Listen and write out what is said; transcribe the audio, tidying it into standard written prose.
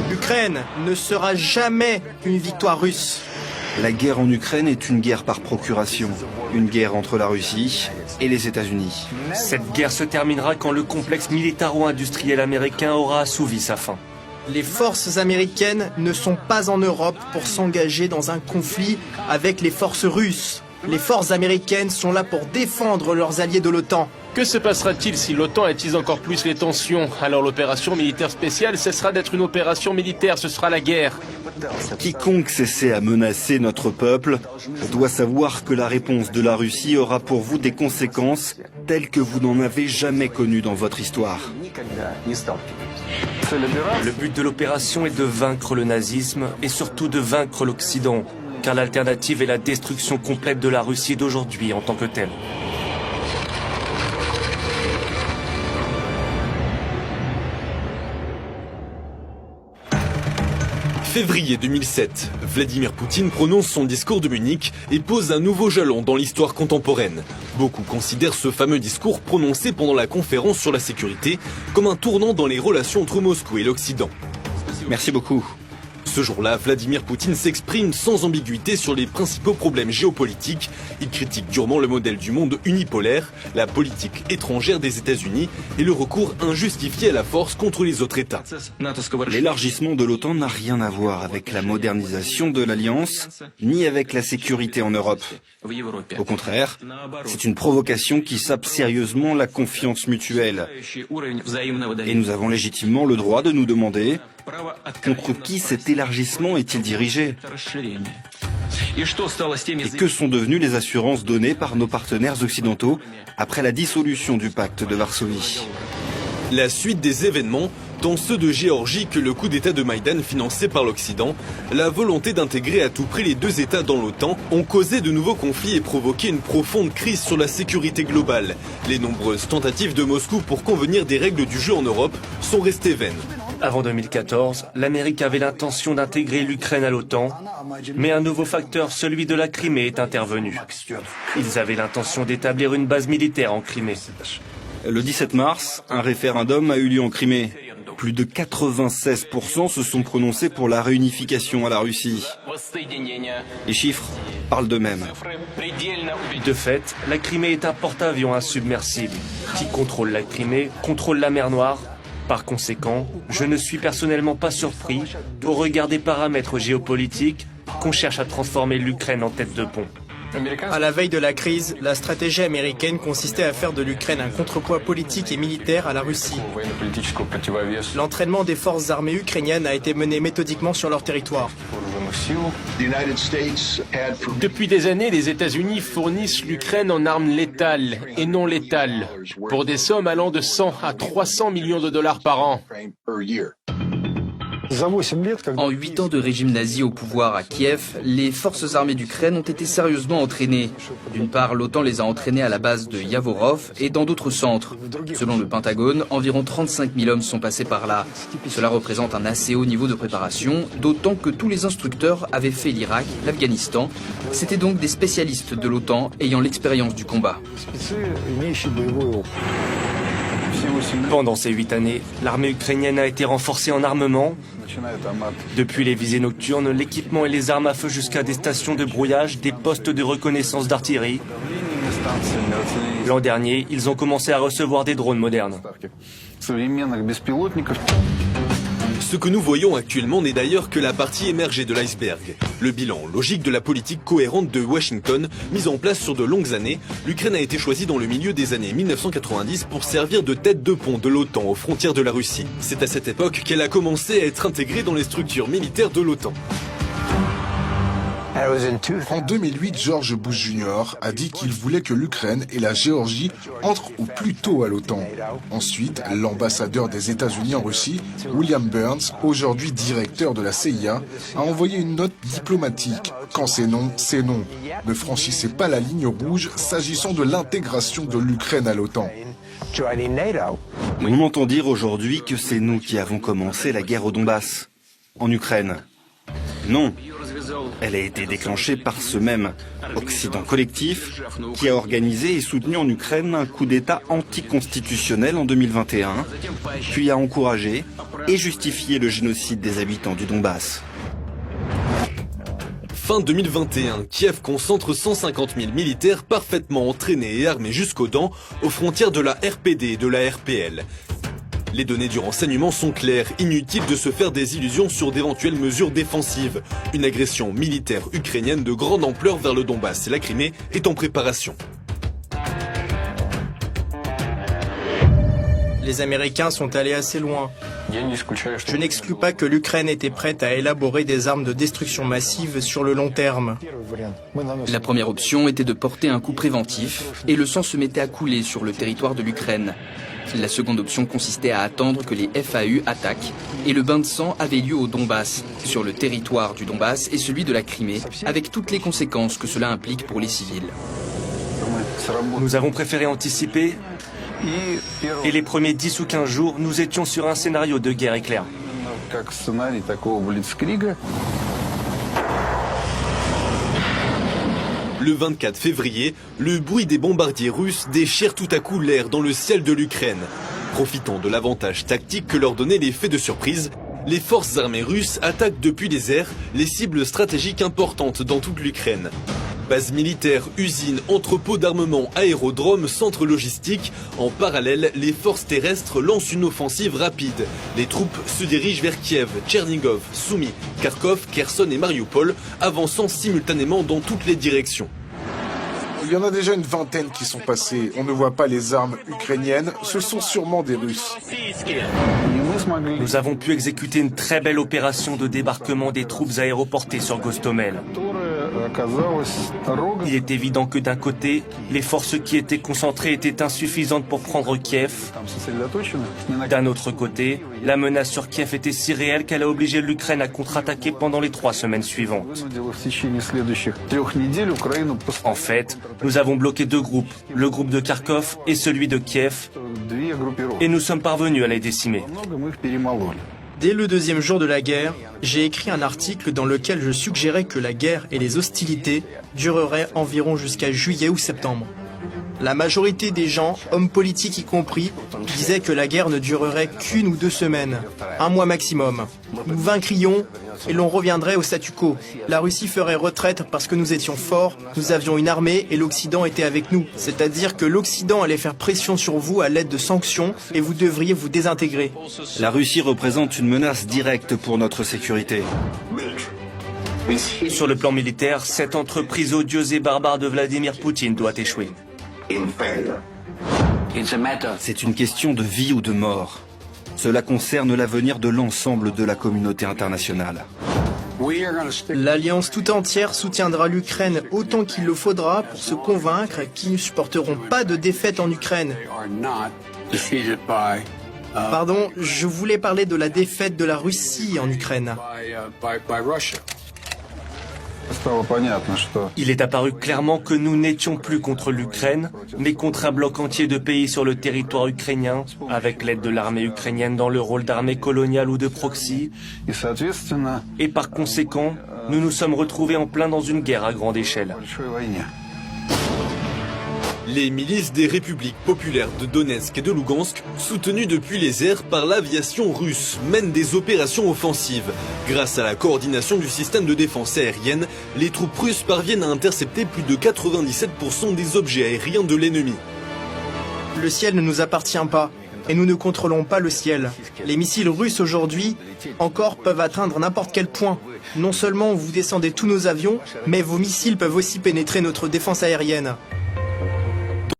L'Ukraine ne sera jamais une victoire russe. La guerre en Ukraine est une guerre par procuration. Une guerre entre la Russie et les États-Unis. Cette guerre se terminera quand le complexe militaro-industriel américain aura assouvi sa faim. Les forces américaines ne sont pas en Europe pour s'engager dans un conflit avec les forces russes. Les forces américaines sont là pour défendre leurs alliés de l'OTAN. Que se passera-t-il si l'OTAN attise encore plus les tensions? Alors l'opération militaire spéciale cessera d'être une opération militaire, ce sera la guerre. Quiconque s'essaie à menacer notre peuple doit savoir que la réponse de la Russie aura pour vous des conséquences telles que vous n'en avez jamais connues dans votre histoire. Le but de l'opération est de vaincre le nazisme et surtout de vaincre l'Occident, car l'alternative est la destruction complète de la Russie d'aujourd'hui en tant que telle. Février 2007, Vladimir Poutine prononce son discours de Munich et pose un nouveau jalon dans l'histoire contemporaine. Beaucoup considèrent ce fameux discours prononcé pendant la conférence sur la sécurité comme un tournant dans les relations entre Moscou et l'Occident. Merci beaucoup. Ce jour-là, Vladimir Poutine s'exprime sans ambiguïté sur les principaux problèmes géopolitiques. Il critique durement le modèle du monde unipolaire, la politique étrangère des États-Unis et le recours injustifié à la force contre les autres États. L'élargissement de l'OTAN n'a rien à voir avec la modernisation de l'Alliance, ni avec la sécurité en Europe. Au contraire, c'est une provocation qui sape sérieusement la confiance mutuelle. Et nous avons légitimement le droit de nous demander contre qui cet élargissement est-il dirigé? Et que sont devenues les assurances données par nos partenaires occidentaux après la dissolution du pacte de Varsovie? La suite des événements, tant ceux de Géorgie que le coup d'État de Maïdan financé par l'Occident, la volonté d'intégrer à tout prix les deux États dans l'OTAN ont causé de nouveaux conflits et provoqué une profonde crise sur la sécurité globale. Les nombreuses tentatives de Moscou pour convenir des règles du jeu en Europe sont restées vaines. Avant 2014, l'Amérique avait l'intention d'intégrer l'Ukraine à l'OTAN, mais un nouveau facteur, celui de la Crimée, est intervenu. Ils avaient l'intention d'établir une base militaire en Crimée. Le 17 mars, un référendum a eu lieu en Crimée. Plus de 96% se sont prononcés pour la réunification à la Russie. Les chiffres parlent d'eux-mêmes. De fait, la Crimée est un porte-avions insubmersible. Qui contrôle la Crimée contrôle la mer Noire. Par conséquent, je ne suis personnellement pas surpris, au regard des paramètres géopolitiques, qu'on cherche à transformer l'Ukraine en tête de pont. À la veille de la crise, la stratégie américaine consistait à faire de l'Ukraine un contrepoids politique et militaire à la Russie. L'entraînement des forces armées ukrainiennes a été mené méthodiquement sur leur territoire. Depuis des années, les États-Unis fournissent l'Ukraine en armes létales et non létales, pour des sommes allant de 100 à 300 millions de dollars par an. En 8 ans de régime nazi au pouvoir à Kiev, les forces armées d'Ukraine ont été sérieusement entraînées. D'une part, l'OTAN les a entraînées à la base de Yavorov et dans d'autres centres. Selon le Pentagone, environ 35 000 hommes sont passés par là. Cela représente un assez haut niveau de préparation, d'autant que tous les instructeurs avaient fait l'Irak, l'Afghanistan. C'étaient donc des spécialistes de l'OTAN ayant l'expérience du combat. Pendant ces 8 années, l'armée ukrainienne a été renforcée en armement. Depuis les visées nocturnes, l'équipement et les armes à feu jusqu'à des stations de brouillage, des postes de reconnaissance d'artillerie. L'an dernier, ils ont commencé à recevoir des drones modernes. Ce que nous voyons actuellement n'est d'ailleurs que la partie émergée de l'iceberg. Le bilan logique de la politique cohérente de Washington, mise en place sur de longues années, l'Ukraine a été choisie dans le milieu des années 1990 pour servir de tête de pont de l'OTAN aux frontières de la Russie. C'est à cette époque qu'elle a commencé à être intégrée dans les structures militaires de l'OTAN. En 2008, George Bush Jr. a dit qu'il voulait que l'Ukraine et la Géorgie entrent au plus tôt à l'OTAN. Ensuite, l'ambassadeur des États-Unis en Russie, William Burns, aujourd'hui directeur de la CIA, a envoyé une note diplomatique. Quand c'est non, c'est non. Ne franchissez pas la ligne rouge s'agissant de l'intégration de l'Ukraine à l'OTAN. On entend dire aujourd'hui que c'est nous qui avons commencé la guerre au Donbass, en Ukraine. Non. Elle a été déclenchée par ce même Occident collectif qui a organisé et soutenu en Ukraine un coup d'État anticonstitutionnel en 2021, puis a encouragé et justifié le génocide des habitants du Donbass. Fin 2021, Kiev concentre 150 000 militaires parfaitement entraînés et armés jusqu'aux dents aux frontières de la RPD et de la RPL. Les données du renseignement sont claires, inutile de se faire des illusions sur d'éventuelles mesures défensives. Une agression militaire ukrainienne de grande ampleur vers le Donbass et la Crimée est en préparation. Les Américains sont allés assez loin. Je n'exclus pas que l'Ukraine était prête à élaborer des armes de destruction massive sur le long terme. La première option était de porter un coup préventif et le sang se mettait à couler sur le territoire de l'Ukraine. La seconde option consistait à attendre que les FAU attaquent et le bain de sang avait lieu au Donbass, sur le territoire du Donbass et celui de la Crimée, avec toutes les conséquences que cela implique pour les civils. Nous avons préféré anticiper et les premiers 10 ou 15 jours, nous étions sur un scénario de guerre éclair. Le 24 février, le bruit des bombardiers russes déchire tout à coup l'air dans le ciel de l'Ukraine. Profitant de l'avantage tactique que leur donnaient les faits de surprise, les forces armées russes attaquent depuis les airs les cibles stratégiques importantes dans toute l'Ukraine. Bases militaires, usines, entrepôts d'armement, aérodromes, centres logistiques. En parallèle, les forces terrestres lancent une offensive rapide. Les troupes se dirigent vers Kiev, Tchernigov, Soumy, Kharkov, Kherson et Mariupol, avançant simultanément dans toutes les directions. Il y en a déjà une vingtaine qui sont passés. On ne voit pas les armes ukrainiennes. Ce sont sûrement des Russes. Nous avons pu exécuter une très belle opération de débarquement des troupes aéroportées sur Gostomel. Il est évident que d'un côté, les forces qui étaient concentrées étaient insuffisantes pour prendre Kiev. D'un autre côté, la menace sur Kiev était si réelle qu'elle a obligé l'Ukraine à contre-attaquer pendant les 3 semaines suivantes. En fait, nous avons bloqué 2 groupes, le groupe de Kharkov et celui de Kiev, et nous sommes parvenus à les décimer. Dès le 2e jour de la guerre, j'ai écrit un article dans lequel je suggérais que la guerre et les hostilités dureraient environ jusqu'à juillet ou septembre. La majorité des gens, hommes politiques y compris, disaient que la guerre ne durerait qu'1 ou 2 semaines, 1 mois maximum. Nous vaincrions et l'on reviendrait au statu quo. La Russie ferait retraite parce que nous étions forts, nous avions une armée et l'Occident était avec nous. C'est-à-dire que l'Occident allait faire pression sur vous à l'aide de sanctions et vous devriez vous désintégrer. La Russie représente une menace directe pour notre sécurité. Sur le plan militaire, cette entreprise odieuse et barbare de Vladimir Poutine doit échouer. C'est une question de vie ou de mort. Cela concerne l'avenir de l'ensemble de la communauté internationale. L'Alliance tout entière soutiendra l'Ukraine autant qu'il le faudra pour se convaincre qu'ils ne supporteront pas de défaite en Ukraine. Pardon, je voulais parler de la défaite de la Russie en Ukraine. Il est apparu clairement que nous n'étions plus contre l'Ukraine, mais contre un bloc entier de pays sur le territoire ukrainien, avec l'aide de l'armée ukrainienne dans le rôle d'armée coloniale ou de proxy. Et par conséquent, nous nous sommes retrouvés en plein dans une guerre à grande échelle. Les milices des républiques populaires de Donetsk et de Lugansk, soutenues depuis les airs par l'aviation russe, mènent des opérations offensives. Grâce à la coordination du système de défense aérienne, les troupes russes parviennent à intercepter plus de 97% des objets aériens de l'ennemi. Le ciel ne nous appartient pas et nous ne contrôlons pas le ciel. Les missiles russes aujourd'hui encore peuvent atteindre n'importe quel point. Non seulement vous descendez tous nos avions, mais vos missiles peuvent aussi pénétrer notre défense aérienne.